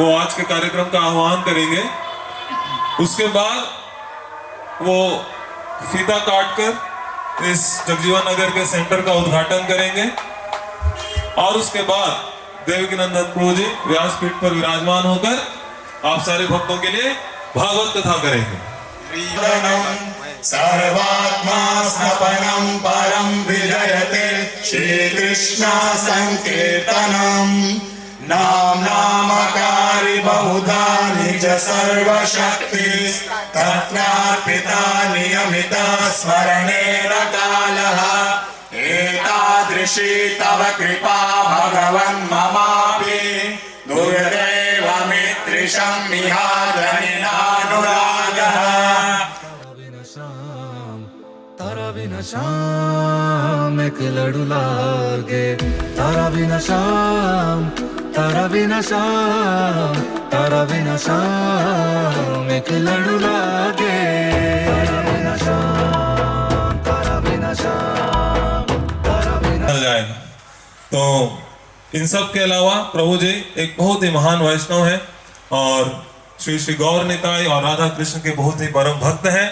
वो आज के कार्यक्रम का आह्वान करेंगे। उसके बाद वो फीता काटकर इस जगजीवन नगर के सेंटर का उद्घाटन करेंगे और उसके बाद देवकीनंदन प्रभु जी व्यासपीठ पर विराजमान होकर आप सारे भक्तों के लिए भागवत कथा करेंगे। सर्वात्मा स्नपनम परम विजयते श्री कृष्ण संकीर्तनम नाम नामकारी बहुधा निज सर्वशक्ति तत्रार्पिता नियमिता स्मरणेन कालः एतादृशी तव कृपा भगवन् ममापि दुर्दैवमिदृशं विहाजनिनानुरागः। तारा बिना शाम एक लड़ू लागे, तारा बिना शाम, तारा बिना शाम, तारा बिना शाम एक लड़ू लागे, तारा बिना शाम, तारा बिना शाम, तारा बिना जाएगा। तो इन सब के अलावा प्रभु जी एक बहुत ही महान वैष्णव है और श्री श्री गौर निताई और राधा कृष्ण के बहुत ही परम भक्त हैं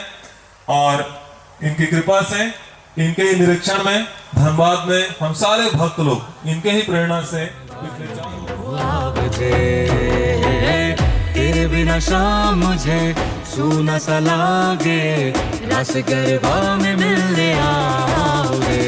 और इनकी कृपा से, इनके ही निरीक्षण में, धनबाद में हम सारे भक्त लोग इनके ही प्रेरणा से तेरे बिना शाम मुझे सूना सा लागे, रस गरबा में मिलने आओ रे।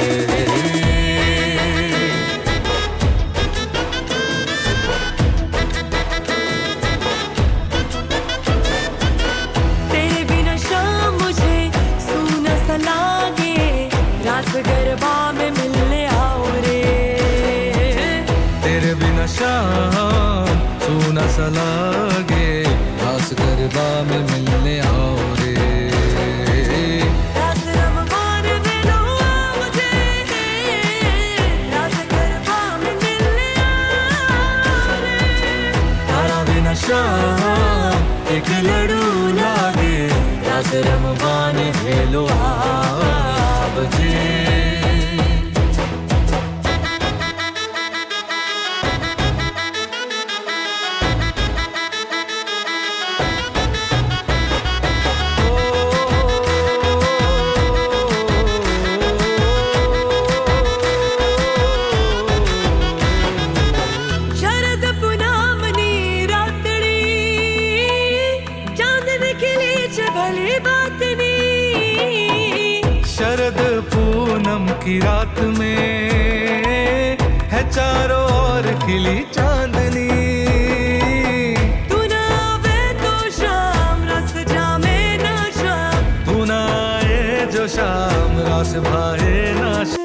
गरबा में मिलने आओ रे, तेरे बिना शाम सूना सा लागे, रास गरबा में मिलने आओ रे। रास रमवान मिलो मुझे, रास गरबा में मिलने आओ रे। तारा बिना शाम एक लड़ू लागे, रास रमवान भेलो आप जी। शरद पूनम की रात में है चारों ओर खिली चांदनी, तू ना आवे तो शाम रस जामे ना शाम, तू ना आए जो शाम रास भाए ना शाम।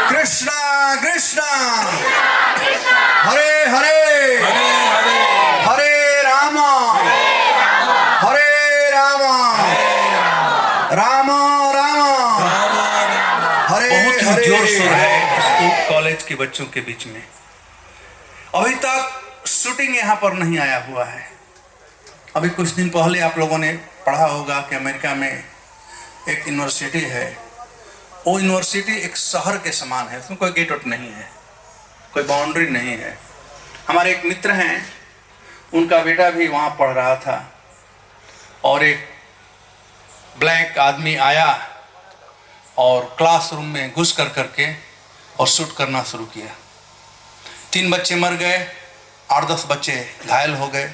कृष्णा कृष्णा हरे हरे हरे राम राम राम हरे बहुत ही जोर शोर है स्कूल कॉलेज के बच्चों के बीच में। अभी तक शूटिंग यहाँ पर नहीं आया हुआ है। अभी कुछ दिन पहले आप लोगों ने पढ़ा होगा कि अमेरिका में एक यूनिवर्सिटी है। वो यूनिवर्सिटी एक शहर के समान है, उसमें कोई गेट आउट नहीं है, कोई बाउंड्री नहीं है। हमारे एक मित्र हैं, उनका बेटा भी वहाँ पढ़ रहा था और एक ब्लैक आदमी आया और क्लासरूम में घुस करके और शूट करना शुरू किया। 3 बच्चे मर गए, 8-10 बच्चे घायल हो गए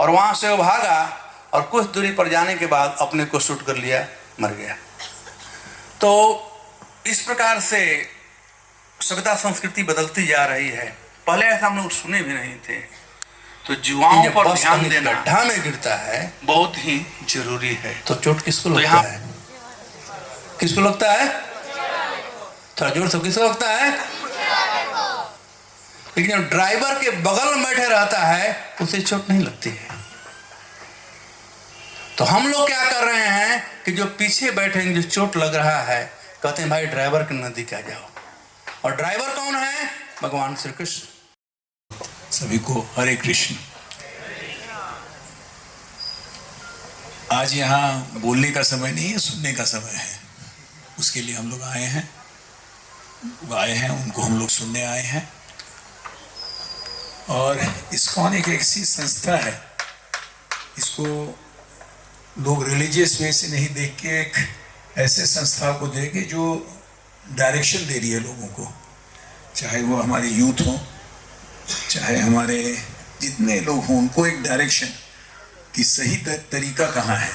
और वहाँ से वो भागा और कुछ दूरी पर जाने के बाद अपने को शूट कर लिया, मर गया। तो इस प्रकार से सभ्यता संस्कृति बदलती जा रही है। पहले ऐसा हम लोग सुने भी नहीं थे। तो युवाओं पर ध्यान देना, गड्ढा में गिरता है, बहुत ही जरूरी है। तो चोट किसको लगता है? किसको लगता है? थोड़ा जोर से, किसको लगता है? लेकिन जब ड्राइवर के बगल में बैठे रहता है उसे चोट नहीं लगती है। तो हम लोग क्या कर रहे हैं कि जो पीछे बैठे हैं, जो चोट लग रहा है, कहते हैं भाई ड्राइवर के नजदीक आ जाओ। और ड्राइवर कौन है? भगवान श्री कृष्ण। सभी को हरे कृष्ण। आज यहाँ बोलने का समय नहीं है, सुनने का समय है। उसके लिए हम लोग आए हैं, उनको हम लोग सुनने आए हैं। और इस्कॉन एक ऐसी संस्था है, इसको लोग रिलीजियस वे से नहीं देख के एक ऐसे संस्था को देखे जो डायरेक्शन दे रही है लोगों को, चाहे वो हमारे यूथ हो, चाहे हमारे जितने लोग हों, उनको एक डायरेक्शन कि सही तरीका कहाँ है।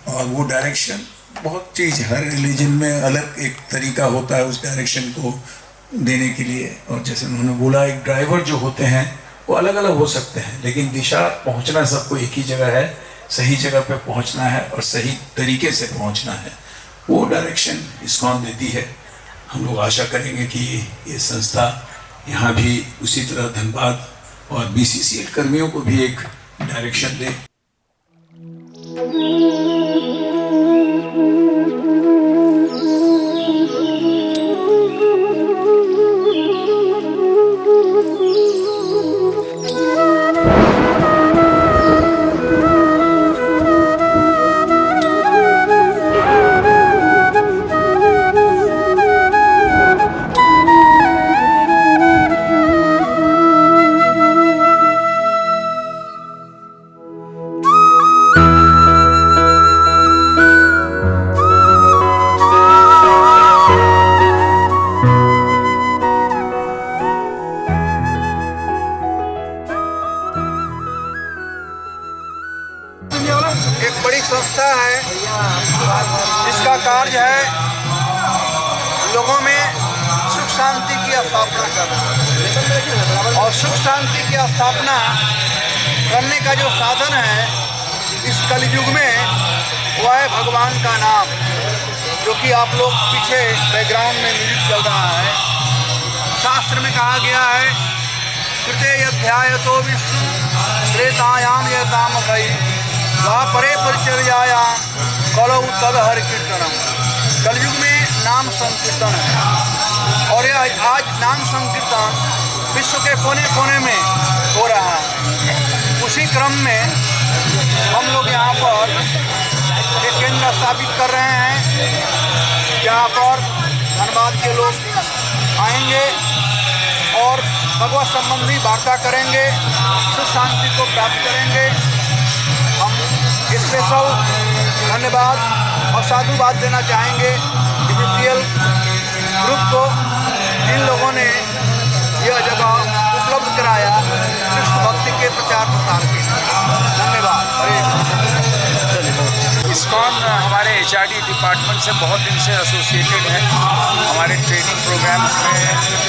और वो डायरेक्शन बहुत चीज़, हर रिलीजन में अलग एक तरीका होता है उस डायरेक्शन को देने के लिए। और जैसे उन्होंने बोला, एक ड्राइवर जो होते हैं वो अलग अलग हो सकते हैं, लेकिन दिशा पहुंचना सबको एक ही जगह है, सही जगह पे पहुंचना है और सही तरीके से पहुंचना है। वो डायरेक्शन इस्कॉन देती है। हम लोग आशा करेंगे कि ये संस्था यहाँ भी उसी तरह धनबाद और BCCL कर्मियों को भी एक डायरेक्शन दे। एक बड़ी संस्था है, इसका कार्य है लोगों में सुख शांति की स्थापना करना। और सुख शांति की स्थापना करने का जो साधन है इस कलयुग में, वो है भगवान का नाम, जो कि आप लोग पीछे बैकग्राउंड में म्यूजिक चल रहा है। शास्त्र में कहा गया है, कृते अध्याय तो विष्णु त्रेतायाम ये काम भई द्वापरे परिचर्यायाम कलौ तद हरि कीर्तनम। कलयुग में नाम संकीर्तन है और यह आज नाम संकीर्तन विश्व के कोने कोने में हो रहा है। उसी क्रम में हम लोग यहाँ पर एक केंद्र स्थापित कर रहे हैं, जहाँ पर धनबाद के लोग आएंगे और भगवत संबंधी वार्ता करेंगे, सुख शांति को प्राप्त करेंगे। हम स्पेशल धन्यवाद और साधुवाद देना चाहेंगे BCCL ग्रुप को, जिन लोगों ने यह जगह उपलब्ध कराया कृष्ण भक्ति के प्रचार प्रसार के। धन्यवाद। इस्कॉन हमारे HRD डिपार्टमेंट से बहुत दिन से एसोसिएटेड है। हमारे ट्रेनिंग प्रोग्राम्स में,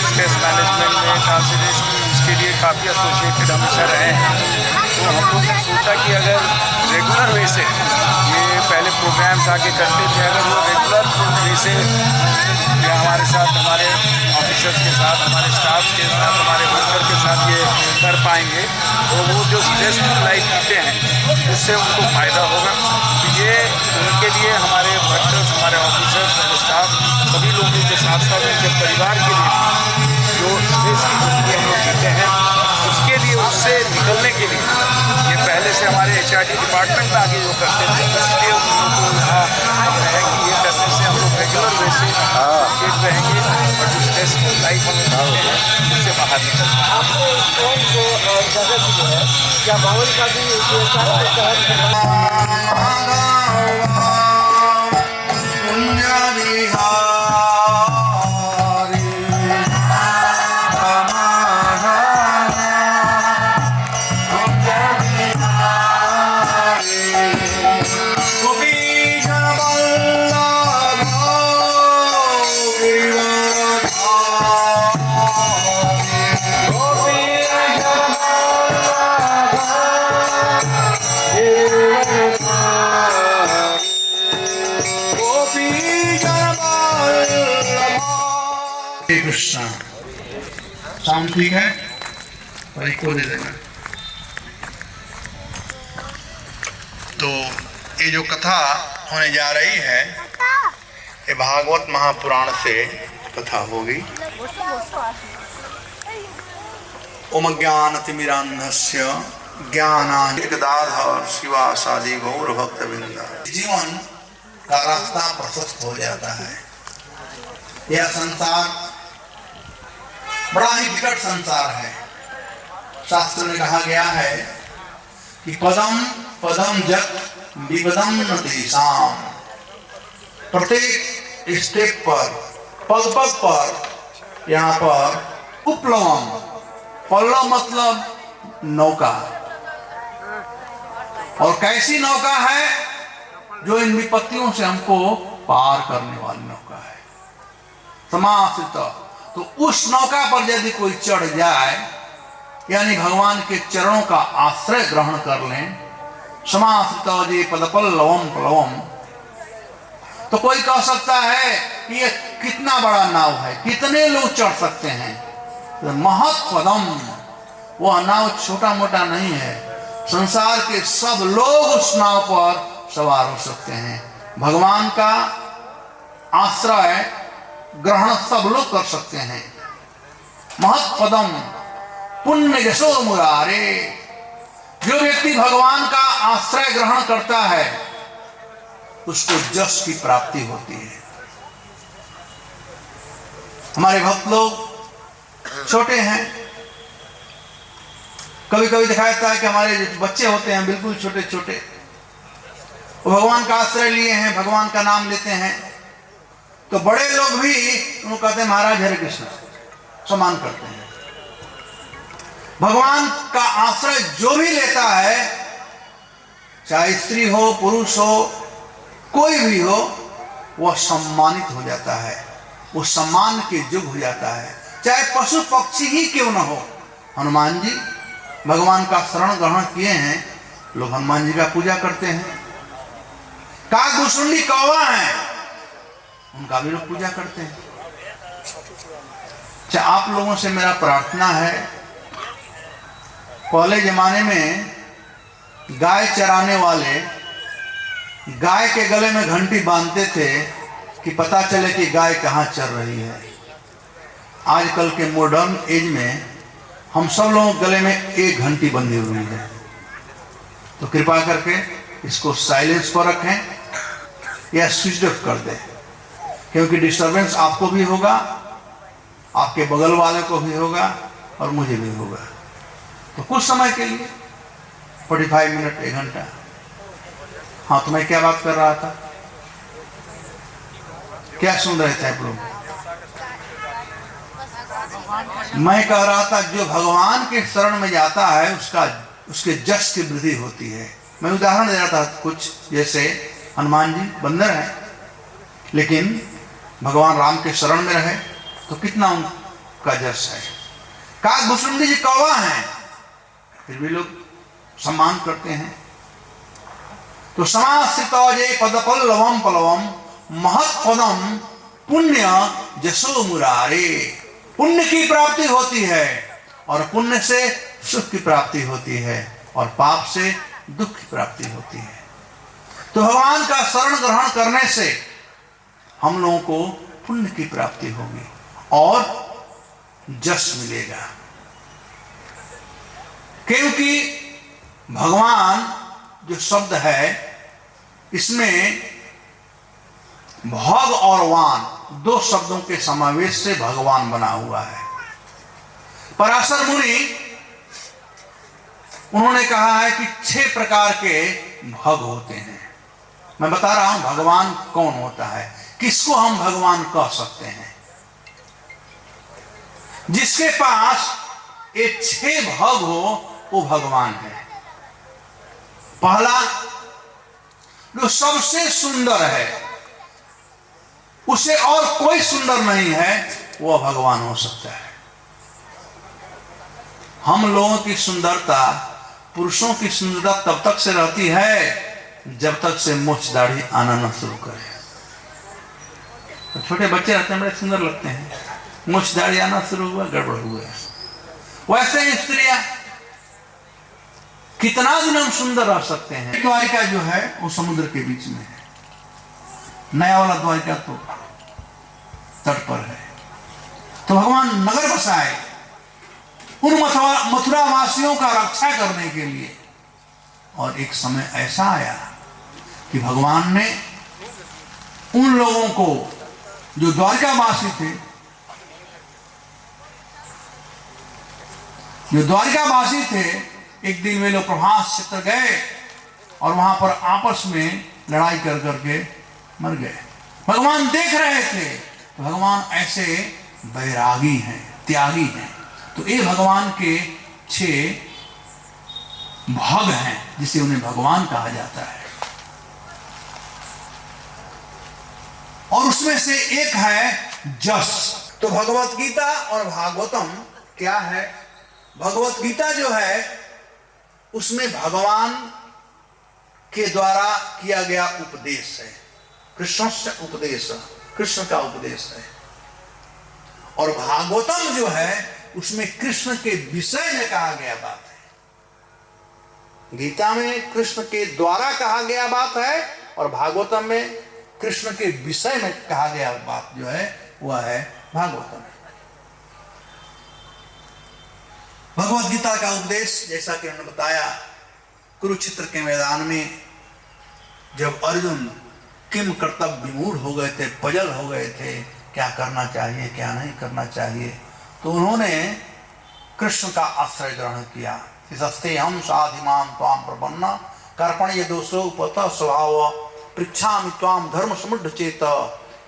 स्ट्रेस मैनेजमेंट में, ट्रांसलेशन, इसके लिए काफ़ी एसोसिएटेड हमेशा रहे हैं। तो हम लोग ने सोचा कि अगर रेगुलर वे से ये पहले प्रोग्राम्स आके करते थे, अगर वो रेगुलर वे से हमारे साथ, हमारे ऑफिसर्स के साथ, हमारे स्टाफ के साथ, हमारे वर्कर के साथ ये कर पाएंगे, तो वो जो स्ट्रेसफुल लाइफ जीते हैं उससे उनको फ़ायदा होगा। तो ये उनके लिए, हमारे वर्कर्स, हमारे ऑफिसर्स और स्टाफ सभी लोगों के साथ साथ उनके परिवार के लिए जो स्ट्रेस की जिंदगी हम लोग जीते हैं, उसके लिए, उससे निकलने के लिए ये पहले से हमारे HRD डिपार्टमेंट में आगे जो करते थे, इसलिए उन लोगों को यहाँ है कि ये करने से हम लोग रेगुलर वे से सेफ रहेंगे और जो स्ट्रेसफुल लाइफ हम लोग जीते हैं उससे बाहर निकल। आपने इस को जगह दी है क्या बाउल का भी CSR के तहत कृष्ण। साउंड ठीक है? भाई को दे देना। तो ये जो कथा होने जा रही है ये भागवत महापुराण से कथा होगी। ओम ज्ञानतिमिरान्धस्य ज्ञानांजनशलाकया शिवासादि गौर भक्तवृंद। जीवन का रास्ता प्रशस्त हो जाता है। यह संसार बड़ा ही विकट संसार है। शास्त्र में कहा गया है कि पदम पदम जत विपदम न तेषाम। प्रत्येक स्टेप पर पद पद पर यहाँ पर उपलवम, पल्लव मतलब नौका, और कैसी नौका है? जो इन विपत्तियों से हमको पार करने वाली नौका है। समाश्रित, तो उस नौका पर यदि कोई चढ़ जाए यानी भगवान के चरणों का आश्रय ग्रहण कर लें, समाश्रित जी पदपल्लवम प्लवम, तो कोई कह सकता है कि ये कितना बड़ा नाव है, कितने लोग चढ़ सकते हैं? तो महत् पदम, वह नाव छोटा मोटा नहीं है। संसार के सब लोग उस नाव पर सवार हो सकते हैं। भगवान का आश्रय ग्रहण सब लोग कर सकते हैं। महत्पदम पुण्य यशो मुरारे। जो व्यक्ति भगवान का आश्रय ग्रहण करता है उसको यश की प्राप्ति होती है। हमारे भक्त लोग छोटे हैं, कभी कभी दिखाया जाता है कि हमारे बच्चे होते हैं बिल्कुल छोटे छोटे, वो भगवान का आश्रय लिए हैं, भगवान का नाम लेते हैं, तो बड़े लोग भी उनको कहते हैं महाराज हरे कृष्ण, सम्मान करते हैं। भगवान का आश्रय जो भी लेता है, चाहे स्त्री हो पुरुष हो कोई भी हो, वह सम्मानित हो जाता है, वो सम्मान के युग हो जाता है। चाहे पशु पक्षी ही क्यों न हो। हनुमान जी भगवान का शरण ग्रहण किए हैं, लोग हनुमान जी का पूजा करते हैं। काकभूषुंडी कौवा है, उनका भी लोग पूजा करते हैं। अच्छा, आप लोगों से मेरा प्रार्थना है, पहले जमाने में गाय चराने वाले गाय के गले में घंटी बांधते थे कि पता चले कि गाय कहाँ चर रही है। आजकल के मॉडर्न एज में हम सब लोगों के गले में एक घंटी बंधी हुई है, तो कृपा करके इसको साइलेंस पर रखें या स्विच ऑफ कर दें, क्योंकि डिस्टरबेंस आपको भी होगा, आपके बगल वाले को भी होगा और मुझे भी होगा। तो कुछ समय के लिए 45 मिनट 1 घंटा। हाँ, तो मैं क्या बात कर रहा था, क्या सुन रहे थे आप लोग? मैं कह रहा था जो भगवान के शरण में जाता है उसके यश की वृद्धि होती है। मैं उदाहरण दे रहा था कुछ, जैसे हनुमान जी बंदर हैं, लेकिन भगवान राम के शरण में रहे तो कितना उनका यश है। काकभूषुंडी जी कौवा हैं, फिर भी लोग सम्मान करते हैं। तो समाश्रित पदपल्लवम पल्लवम महत्पदम पुण्य यशो मुरारे। पुण्य की प्राप्ति होती है और पुण्य से सुख की प्राप्ति होती है और पाप से दुख की प्राप्ति होती है। तो भगवान का शरण ग्रहण करने से हम लोगों को पुण्य की प्राप्ति होगी और यश मिलेगा, क्योंकि भगवान जो शब्द है इसमें भग और वान 2 शब्दों के समावेश से भगवान बना हुआ है। पराशर मुनि उन्होंने कहा है कि 6 प्रकार के भग होते हैं। मैं बता रहा हूं भगवान कौन होता है, किसको हम भगवान कह सकते हैं। जिसके पास ये 6 भग हो वो भगवान है। पहला, जो सबसे सुंदर है, उसे और कोई सुंदर नहीं है, वो भगवान हो सकता है। हम लोगों की सुंदरता, पुरुषों की सुंदरता तब तक से रहती है जब तक से मूछ दाढ़ी आना न शुरू करे। तो छोटे बच्चे रहते हैं, बड़े सुंदर लगते हैं, मूछ दाढ़ी आना शुरू हुआ, गड़बड़ हुआ। वैसे ही स्त्रियां, कितना दिन हम सुंदर रह सकते हैं। द्वारिका जो है वो समुद्र के बीच में है, नया वाला द्वारिका तो तट पर है। तो भगवान नगर बसाए उन मथुरा वासियों का रक्षा करने के लिए। और एक समय ऐसा आया कि भगवान ने उन लोगों को जो द्वारिकावासी थे, एक दिन वे लोग प्रभास क्षेत्र गए और वहां पर आपस में लड़ाई कर करके मर गए। भगवान देख रहे थे। भगवान ऐसे बैरागी हैं, त्यागी हैं। तो ये भगवान के 6 भग हैं, जिसे उन्हें भगवान कहा जाता है। और उसमें से एक है जस। तो भगवत गीता और भागवतम क्या है? भगवत गीता जो है उसमें भगवान के द्वारा किया गया उपदेश है, कृष्ण से उपदेश, कृष्ण का उपदेश है। और भागवतम जो है उसमें कृष्ण के विषय में कहा गया बात है। गीता में कृष्ण के द्वारा कहा गया बात है और भागवतम में कृष्ण के विषय में कहा गया बात जो है वह है भागवतम। भगवत गीता का उपदेश, जैसा कि उन्होंने बताया, कुरुक्षेत्र के मैदान में जब अर्जुन किम कर्तव्य विमूढ़ हो गए थे, पजल हो गए थे, क्या करना चाहिए क्या नहीं करना चाहिए, तो उन्होंने कृष्ण का आश्रय ग्रहण किया। इसस्ते हम साधिमान त्वाम प्रपन्न कर्पण्य दोषोपत स्वभाव पृच्छामि त्वाम धर्म समुद्ध चेत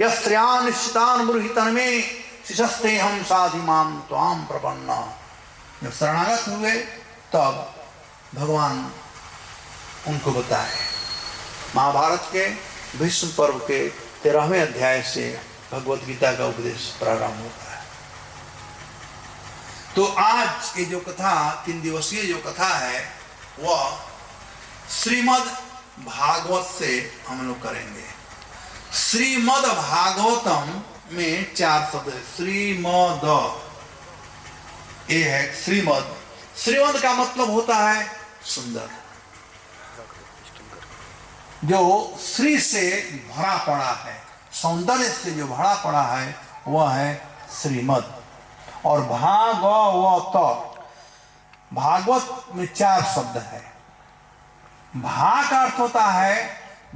यस्त्र्यान निश्चितान मुरहितन में शिशस्ते हम साधिमान त्वाम प्रपन्न। जब शरणागत हुए तब भगवान उनको बताए। महाभारत के भीष्म पर्व के 13वें अध्याय से भगवत गीता का उपदेश प्रारंभ होता है। तो आज ये जो कथा, 3 दिवसीय जो कथा है, वह श्रीमद् भागवत से हम लोग करेंगे। श्रीमद् भागवतम में 4 शब्द है। श्रीमद्, ये है श्रीमद्। श्रीमद् का मतलब होता है सुंदर, जो श्री से भरा पड़ा है, सौंदर्य से जो भरा पड़ा है वह है श्रीमद्। और भागवत, भागवत में 4 शब्द है। भा का अर्थ होता है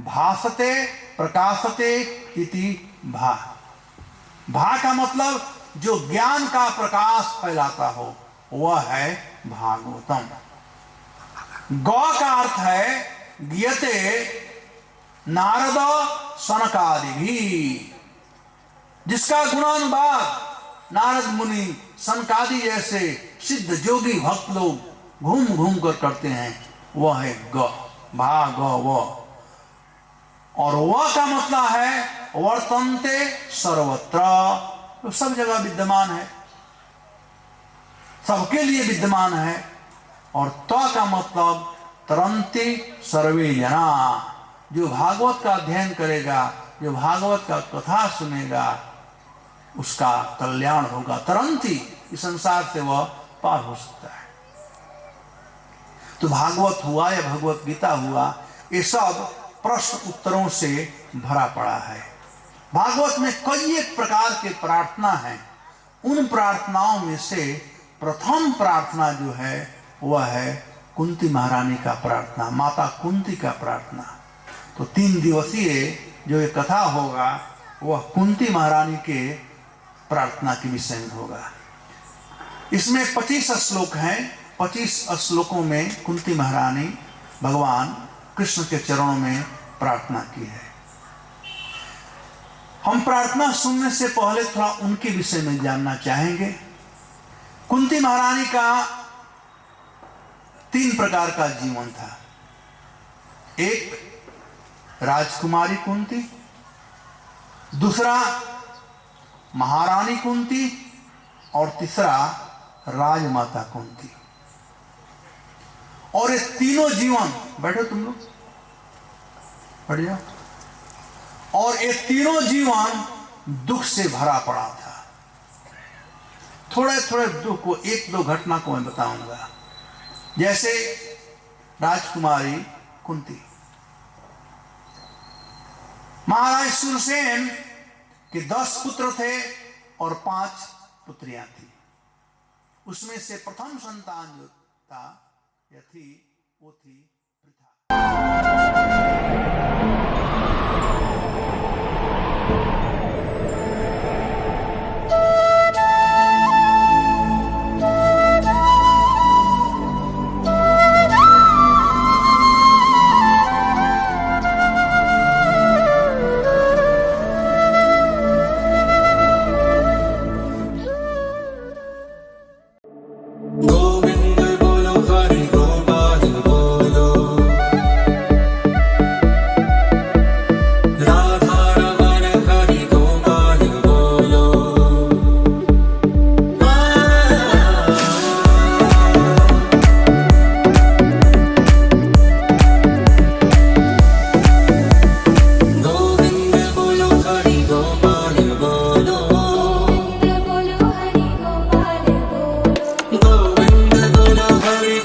भासते प्रकाशते इति भा। भा का मतलब जो ज्ञान का प्रकाश फैलाता हो वह है भागवतम। गौ का अर्थ है गियते नारद सनकादि भी, जिसका गुणानुवाद नारद मुनि सनकादि जैसे सिद्ध जोगी भक्त लोग घूम घूम कर करते हैं, वह है ग, भागव। और वह का मतलब है वर्तन्ते सर्वत्र, तो सब जगह विद्यमान है, सबके लिए विद्यमान है। और त का मतलब तरन्ति सर्वे जना, जो भागवत का अध्ययन करेगा, जो भागवत का कथा सुनेगा, उसका कल्याण होगा। तरन्ति, इस संसार से वह पार हो सकता है। तो भागवत हुआ या भगवत गीता हुआ, ये सब प्रश्न उत्तरों से भरा पड़ा है। भागवत में कई एक प्रकार के प्रार्थना हैं। उन प्रार्थनाओं में से प्रथम प्रार्थना जो है वह है कुंती महारानी का प्रार्थना, माता कुंती का प्रार्थना। तो 3 दिवसीय जो ये कथा होगा वह कुंती महारानी के प्रार्थना के विषय में होगा। इसमें 25 श्लोक हैं 25 श्लोकों में कुंती महारानी भगवान कृष्ण के चरणों में प्रार्थना की है। हम प्रार्थना सुनने से पहले थोड़ा उनके विषय में जानना चाहेंगे। कुंती महारानी का 3 प्रकार का जीवन था। एक राजकुमारी कुंती, दूसरा महारानी कुंती और तीसरा राजमाता कुंती। और ये तीनों जीवन, बैठो तुम लोग, बैठ जाओ। और ये तीनों जीवन दुख से भरा पड़ा था। थोड़े थोड़े दुख को, 1-2 घटना को मैं बताऊंगा। जैसे राजकुमारी कुंती, महाराज सुरसेन के 10 पुत्र थे और 5 पुत्रियां थी। उसमें से प्रथम संतान जो था या थी वो थी पृथा। गोविंद बोलो हरि गोपाल बोलो, राधा रमण हरि गोपाल बोलो। गोविंद बोलो हरि गोपाल बोलो, गोविंद बोलो हरि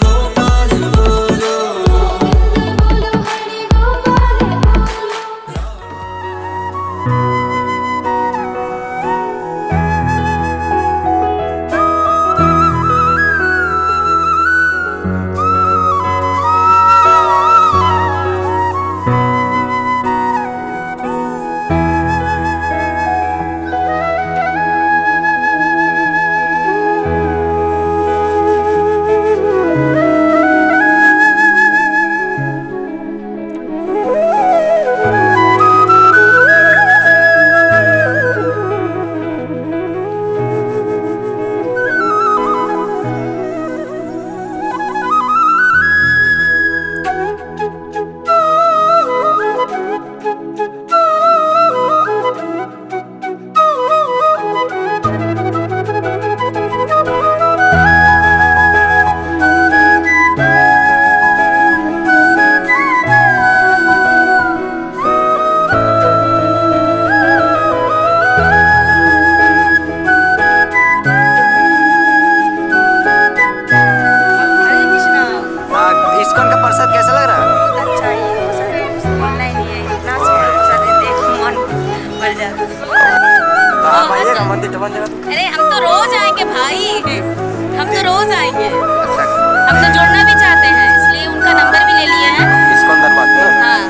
गोपाल बोलो। इस्कॉन का प्रसाद कैसा लग रहा है? अच्छा ही है, उसका ऑनलाइन ही है, इतना अच्छा देख मन भर जाता है। तो आप आइएगा मंदिर तो बन जाएगा तो। अरे हम तो रोज आएंगे भाई, हम तो रोज आएंगे। हम तो जोड़ना भी चाहते हैं, इसलिए उनका नंबर भी ले लिए हैं। इस्कॉन दरबार में। हाँ